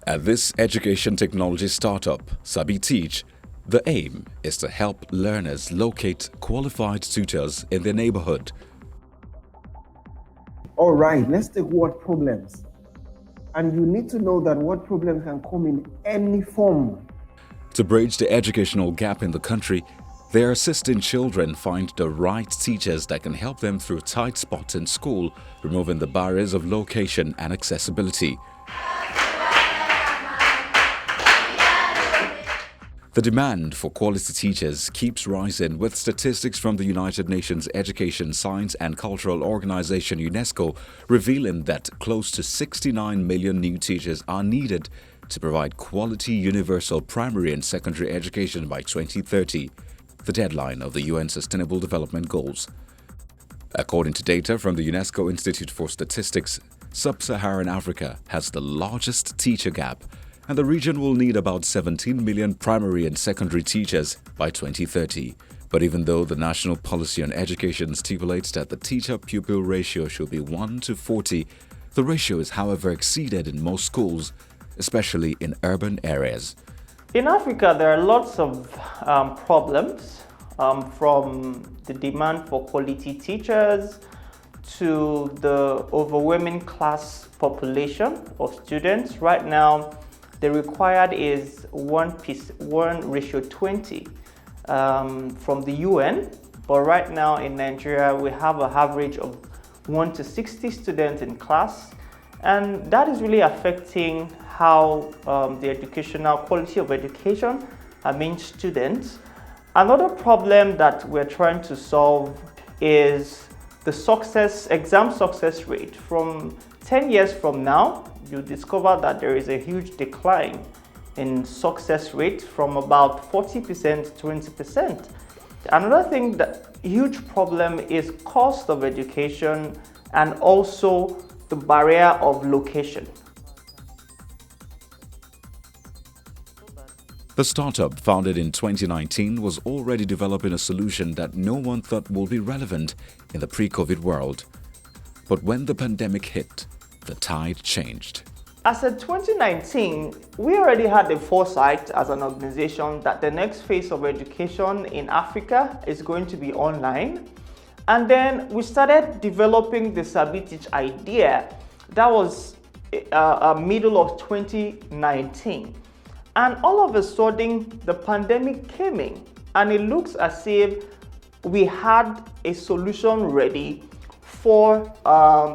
At this education technology startup, SabiTeach, the aim is to help learners locate qualified tutors in their neighborhood. All right, let's take word problems. And you need to know that word problems can come in any form. To bridge the educational gap in the country, they are assisting children find the right teachers that can help them through tight spots in school, removing the barriers of location and accessibility. The demand for quality teachers keeps rising, with statistics from the United Nations Education, Science and Cultural Organization UNESCO revealing that close to 69 million new teachers are needed to provide quality universal primary and secondary education by 2030, the deadline of the UN Sustainable Development Goals. According to data from the UNESCO Institute for Statistics, Sub-Saharan Africa has the largest teacher gap, and the region will need about 17 million primary and secondary teachers by 2030. But even though the National Policy on Education stipulates that the teacher-pupil ratio should be 1 to 40, the ratio is however exceeded in most schools, especially in urban areas. In Africa, there are lots of problems, from the demand for quality teachers to the overwhelming class population of students. Right now, the required is 1:20 from the UN, but right now in Nigeria we have an average of 1 to 60 students in class, and that is really affecting how the educational quality of education among students. Another problem that we're trying to solve is the exam success rate. From 10 years from now, you discover that there is a huge decline in success rate from about 40% to 20%. Another thing, that huge problem is cost of education and also the barrier of location. The startup, founded in 2019, was already developing a solution that no one thought would be relevant in the pre-COVID world. But when the pandemic hit, the tide changed. As of 2019, we already had the foresight as an organization that the next phase of education in Africa is going to be online. And then we started developing the SabiTeach idea. That was middle of 2019. And all of a sudden, the pandemic came in, and it looks as if we had a solution ready for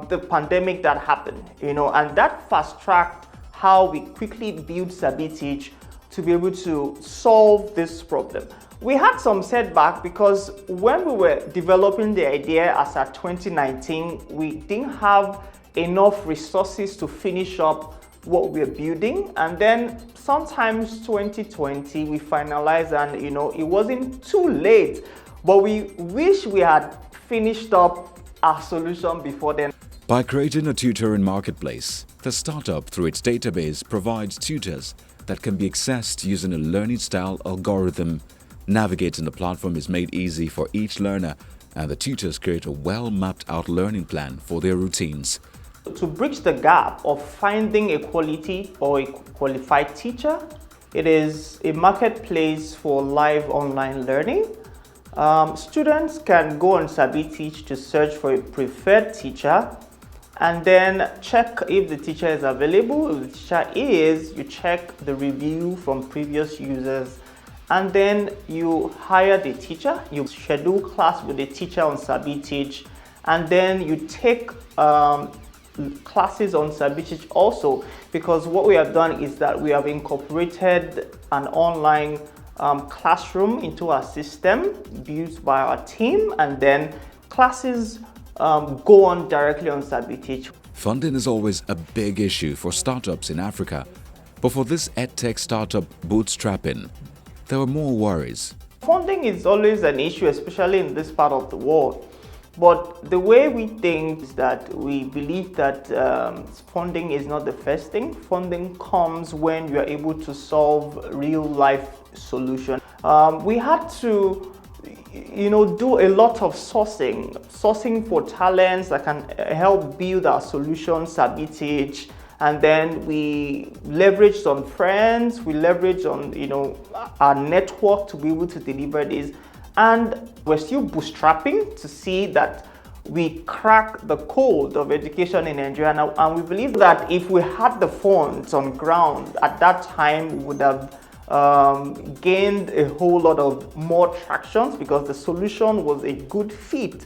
the pandemic that happened, and that fast-tracked how we quickly built SabiTeach to be able to solve this problem. We had some setback because when we were developing the idea as at 2019, we didn't have enough resources to finish up what we're building, and then sometimes 2020 we finalized, and it wasn't too late, but we wish we had finished up our solution before then. By creating a tutoring marketplace, the startup, through its database, provides tutors that can be accessed using a learning style algorithm. Navigating the platform is made easy for each learner, and the tutors create a well-mapped out learning plan for their routines. To bridge the gap of finding a quality or a qualified teacher, it is a marketplace for live online learning. Students can go on SabiTeach to search for a preferred teacher and then check if the teacher is available. If the teacher is, you check the review from previous users, and then you hire the teacher. You schedule class with the teacher on SabiTeach, and then you take classes on SabiTeach also, because what we have done is that we have incorporated an online classroom into our system built by our team, and then classes go on directly on SabiTeach. Funding is always a big issue for startups in Africa, but for this edtech startup bootstrapping, there were more worries. Funding is always an issue, especially in this part of the world. But the way we think is that we believe that funding is not the first thing. Funding comes when you are able to solve real life solutions. We had to do a lot of sourcing for talents that can help build our solution, SabiTeach, And then we leveraged on friends, we leveraged on, you know, our network to be able to deliver this. And we're still bootstrapping to see that we crack the code of education in Nigeria. And we believe that if we had the funds on ground at that time, we would have gained a whole lot of more tractions because the solution was a good fit.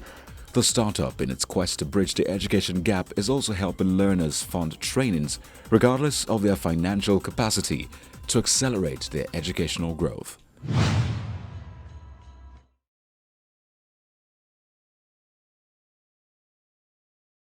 The startup, in its quest to bridge the education gap, is also helping learners fund trainings, regardless of their financial capacity, to accelerate their educational growth.